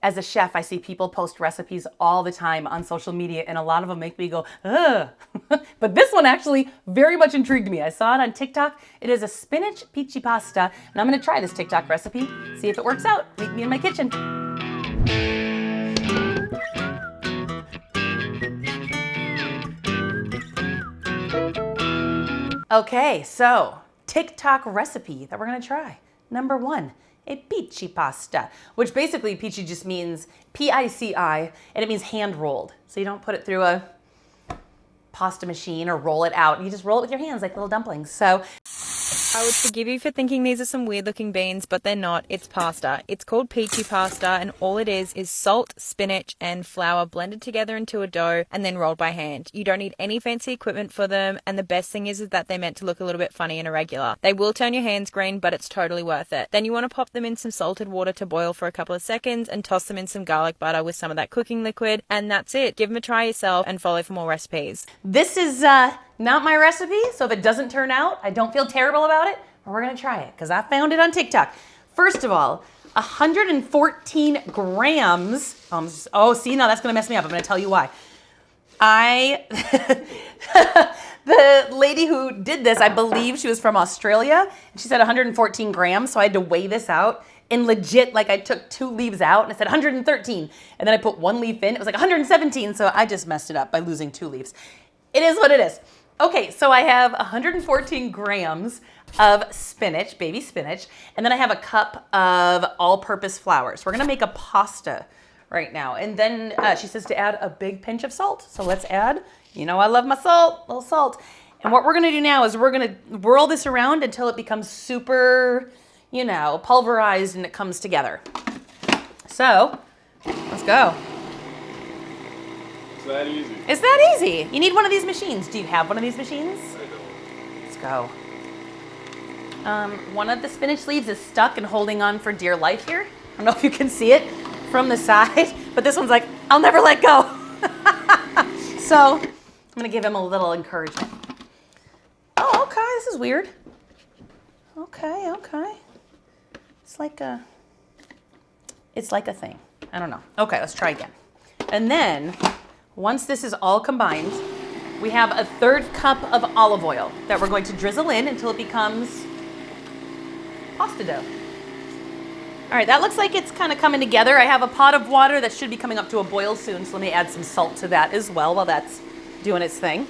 as a chef, I see people post recipes all the time on social media, and a lot of them make me go, ugh. But this one actually very much intrigued me. I saw it on TikTok. It is a spinach pici pasta, and I'm gonna try this TikTok recipe, see if it works out. Meet me in my kitchen. Okay, so TikTok recipe that we're gonna try. Number 1, a pici pasta, which basically pici just means P-I-C-I, and it means hand rolled. So you don't put it through a pasta machine or roll it out. You just roll it with your hands like little dumplings. So I would forgive you for thinking these are some weird looking beans, but they're not. It's pasta. It's called Pici pasta, and all it is salt, spinach, and flour blended together into a dough and then rolled by hand. You don't need any fancy equipment for them, and the best thing is that they're meant to look a little bit funny and irregular. They will turn your hands green, but it's totally worth it. Then you want to pop them in some salted water to boil for a couple of seconds and toss them in some garlic butter with some of that cooking liquid, and that's it. Give them a try yourself and follow for more recipes. this is not my recipe, so if it doesn't turn out, I don't feel terrible about it, but we're gonna try it because I found it on TikTok. First of all, 114 grams. Oh, see, now that's gonna mess me up. I'm gonna tell you why. The lady who did this, I believe she was from Australia, and she said 114 grams, so I had to weigh this out. And legit, like I took 2 leaves out and I said 113, and then I put 1 leaf in. It was like 117, so I just messed it up by losing 2 leaves. It is what it is. Okay, so I have 114 grams of spinach, baby spinach, and then I have a cup of all-purpose flour. So we're gonna make a pasta right now. And then she says to add a big pinch of salt. So let's add, you know I love my salt, a little salt. And what we're gonna do now is we're gonna whirl this around until it becomes super, you know, pulverized and it comes together. So, let's go. It's that easy. It's that easy. You need one of these machines. Do you have one of these machines? I don't. Let's go. One of the spinach leaves is stuck and holding on for dear life here. I don't know if you can see it from the side, but this one's like, I'll never let go. So, I'm gonna give him a little encouragement. Oh, okay, this is weird. Okay. It's like a thing. I don't know. Okay, let's try again. And then, once this is all combined, we have a 1/3 cup of olive oil that we're going to drizzle in until it becomes pasta dough. All right, that looks like it's kind of coming together. I have a pot of water that should be coming up to a boil soon, so let me add some salt to that as well while that's doing its thing.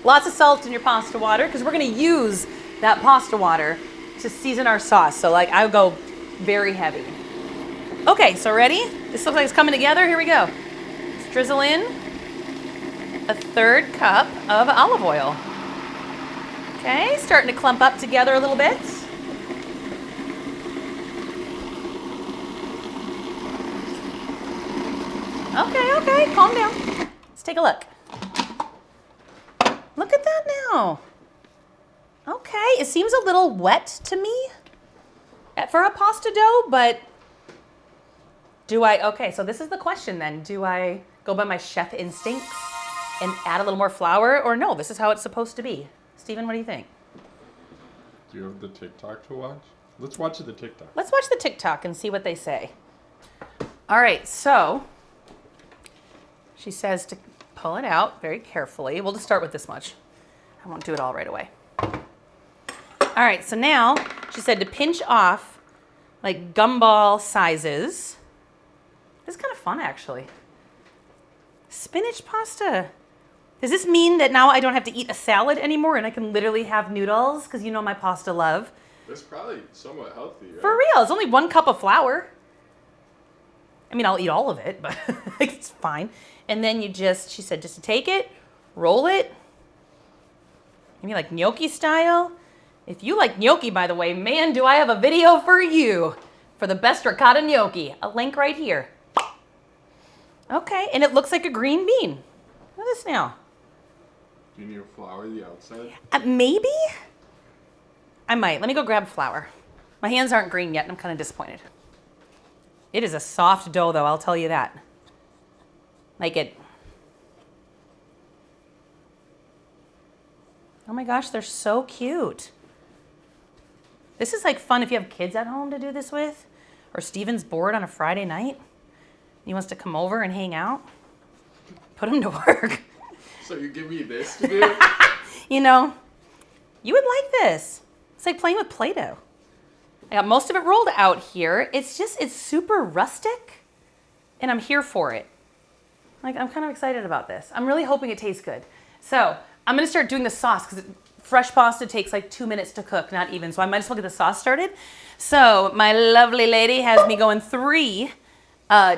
Lots of salt in your pasta water because we're gonna use that pasta water to season our sauce. So like I would go very heavy. Okay, so ready? This looks like it's coming together. Here we go. Let's drizzle in a 1/3 cup of olive oil. Okay, starting to clump up together a little bit. Okay, calm down. Let's take a look. Look at that now. Okay, it seems a little wet to me for a pasta dough, but okay, so this is the question then. Do I go by my chef instincts and add a little more flour, or no, this is how it's supposed to be? Steven, what do you think? Do you have the TikTok to watch? Let's watch the TikTok. Let's watch the TikTok and see what they say. All right, so she says to pull it out very carefully. We'll just start with this much. I won't do it all right away. All right, so now she said to pinch off like gumball sizes. This is kind of fun, actually. Spinach pasta. Does this mean that now I don't have to eat a salad anymore and I can literally have noodles? Because you know my pasta love. That's probably somewhat healthy, right? For real, it's only 1 cup of flour. I mean, I'll eat all of it, but it's fine. And then she said just to take it, roll it. Maybe like gnocchi style. If you like gnocchi, by the way, man, do I have a video for you for the best ricotta gnocchi. A link right here. Okay, and it looks like a green bean. Look at this now. Do you need to flour the outside? Maybe? I might. Let me go grab flour. My hands aren't green yet, and I'm kind of disappointed. It is a soft dough, though, I'll tell you that. Like it. Oh my gosh, they're so cute. This is like fun if you have kids at home to do this with, or Steven's bored on a Friday night. He wants to come over and hang out. Put him to work. So you give me this to do? You know, you would like this. It's like playing with Play-Doh. I got most of it rolled out here. It's super rustic, and I'm here for it. Like, I'm kind of excited about this. I'm really hoping it tastes good. So I'm gonna start doing the sauce because fresh pasta takes like 2 minutes to cook, not even. So I might as well get the sauce started. So my lovely lady has me going 3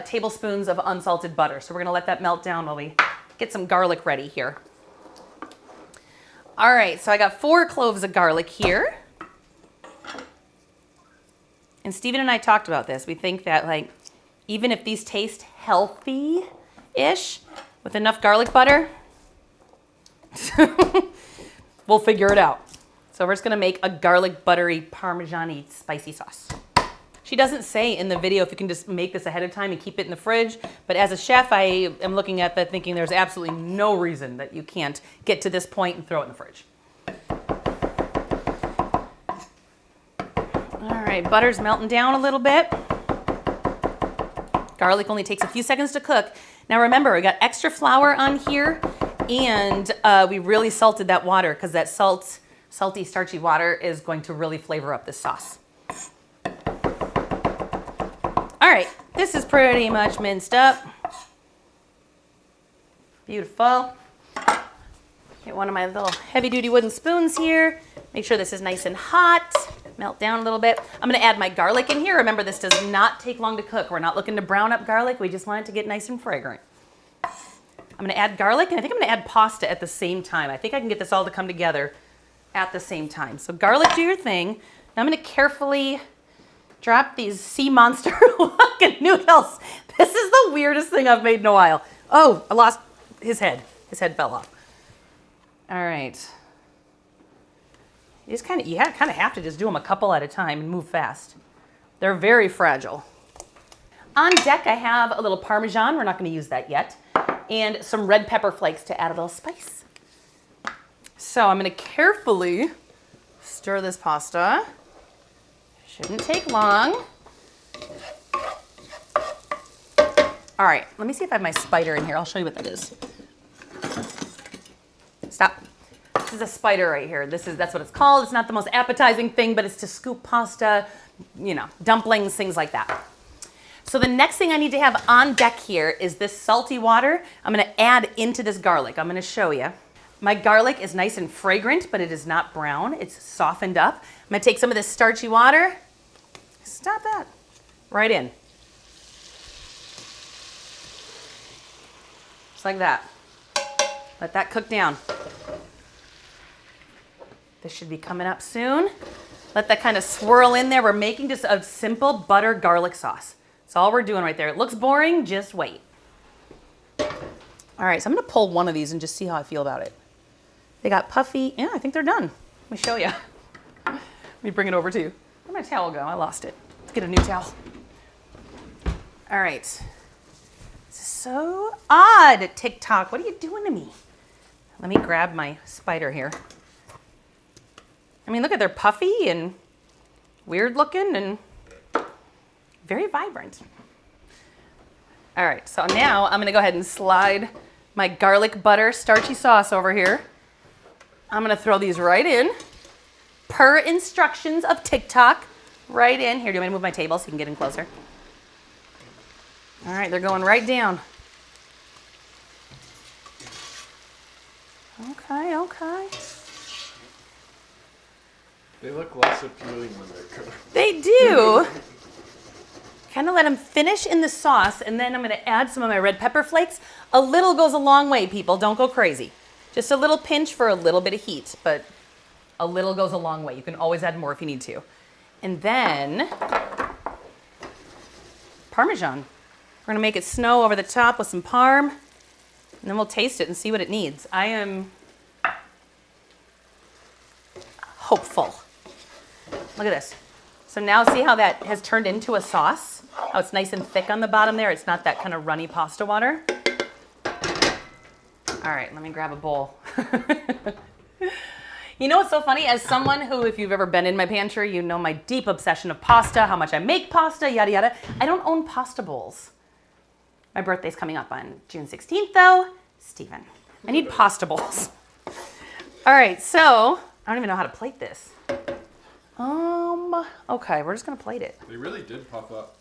tablespoons of unsalted butter. So we're gonna let that melt down while we get some garlic ready here. All right, so I got 4 cloves of garlic here. And Stephen and I talked about this. We think that like, even if these taste healthy-ish, with enough garlic butter, we'll figure it out. So we're just gonna make a garlic buttery Parmesan-y spicy sauce. She doesn't say in the video if you can just make this ahead of time and keep it in the fridge, but as a chef, I am looking at that thinking there's absolutely no reason that you can't get to this point and throw it in the fridge. All right, butter's melting down a little bit. Garlic only takes a few seconds to cook. Now remember, we got extra flour on here, and we really salted that water because that salty, starchy water is going to really flavor up this sauce. All right, this is pretty much minced up. Beautiful. Get one of my little heavy-duty wooden spoons here. Make sure this is nice and hot. Melt down a little bit. I'm gonna add my garlic in here. Remember, this does not take long to cook. We're not looking to brown up garlic. We just want it to get nice and fragrant. I'm gonna add garlic, and I think I'm gonna add pasta at the same time. I think I can get this all to come together at the same time. So garlic, do your thing. Now I'm gonna carefully drop these sea monster looking noodles. This is the weirdest thing I've made in a while. Oh, I lost his head. His head fell off. All right. You kind of have to just do them a couple at a time and move fast. They're very fragile. On deck, I have a little Parmesan. We're not going to use that yet. And some red pepper flakes to add a little spice. So I'm going to carefully stir this pasta. Shouldn't take long. All right, let me see if I have my spider in here. I'll show you what that is. Stop. This is a spider right here. That's what it's called. It's not the most appetizing thing, but it's to scoop pasta, you know, dumplings, things like that. So the next thing I need to have on deck here is this salty water. I'm gonna add into this garlic. I'm gonna show you. My garlic is nice and fragrant, but it is not brown. It's softened up. I'm gonna take some of this starchy water. Stop that. Right in. Just like that. Let that cook down. This should be coming up soon. Let that kind of swirl in there. We're making just a simple butter garlic sauce. That's all we're doing right there. It looks boring, just wait. All right, so I'm gonna pull one of these and just see how I feel about it. They got puffy. Yeah, I think they're done. Let me show you. Let me bring it over to you. Where'd my towel go? I lost it. Let's get a new towel. All right. This is so odd, TikTok. What are you doing to me? Let me grab my spider here. I mean, look at, they're puffy and weird looking and very vibrant. All right, so now I'm gonna go ahead and slide my garlic butter starchy sauce over here. I'm gonna throw these right in, per instructions of TikTok, right in. Here, do you want me to move my table so you can get in closer? All right, they're going right down. Okay, okay. They look less appealing when they're cooked. They do. Kind of let them finish in the sauce, and then I'm gonna add some of my red pepper flakes. A little goes a long way, people. Don't go crazy. Just a little pinch for a little bit of heat, but a little goes a long way. You can always add more if you need to. And then Parmesan. We're gonna make it snow over the top with some parm, and then we'll taste it and see what it needs. I am hopeful. Look at this. So now see how that has turned into a sauce? How it's nice and thick on the bottom there. It's not that kind of runny pasta water. All right, let me grab a bowl. You know what's so funny? As someone who, if you've ever been in my pantry, you know my deep obsession of pasta, how much I make pasta, yada, yada. I don't own pasta bowls. My birthday's coming up on June 16th, though. Steven. I need pasta bowls. All right, so I don't even know how to plate this. Okay, we're just gonna plate it. They really did puff up.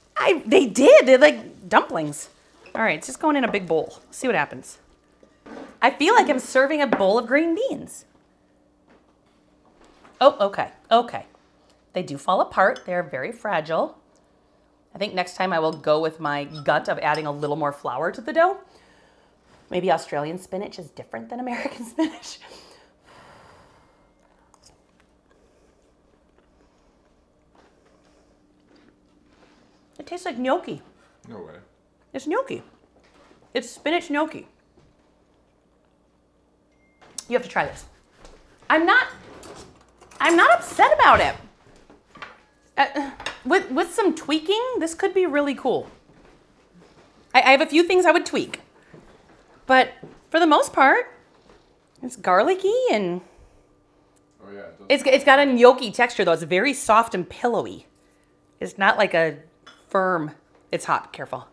They did. They're like dumplings. All right, it's just going in a big bowl. See what happens. I feel like I'm serving a bowl of green beans. Oh, okay. They do fall apart. They're very fragile. I think next time I will go with my gut of adding a little more flour to the dough. Maybe Australian spinach is different than American spinach. It tastes like gnocchi. No way. It's gnocchi. It's spinach gnocchi. You have to try this. I'm not upset about it. With some tweaking, this could be really cool. I have a few things I would tweak. But for the most part, it's garlicky and Oh yeah. It it's got a gnocchi texture though. It's very soft and pillowy. It's not like a firm. It's hot. Careful.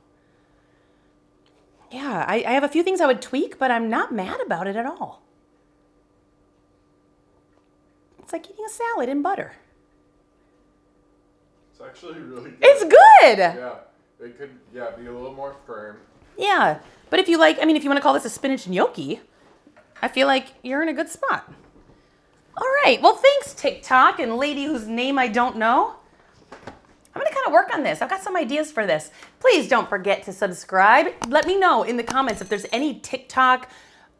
Yeah, I have a few things I would tweak, but I'm not mad about it at all. It's like eating a salad in butter. It's actually really good. It's good. Yeah. They could be a little more firm. Yeah, but if you want to call this a spinach gnocchi, I feel like you're in a good spot. All right, well, thanks, TikTok and lady whose name I don't know. I'm gonna kind of work on this. I've got some ideas for this. Please don't forget to subscribe. Let me know in the comments if there's any TikTok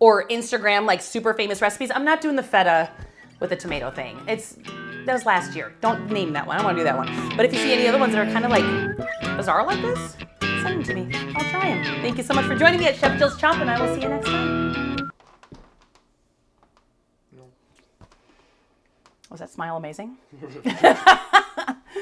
or Instagram like super famous recipes. I'm not doing the feta with the tomato thing. That was last year. Don't name that one. I don't want to do that one. But if you see any other ones that are kind of like bizarre like this, send them to me. I'll try them. Thank you so much for joining me at Chef Jill's Chop, and I will see you next time. Was that smile amazing?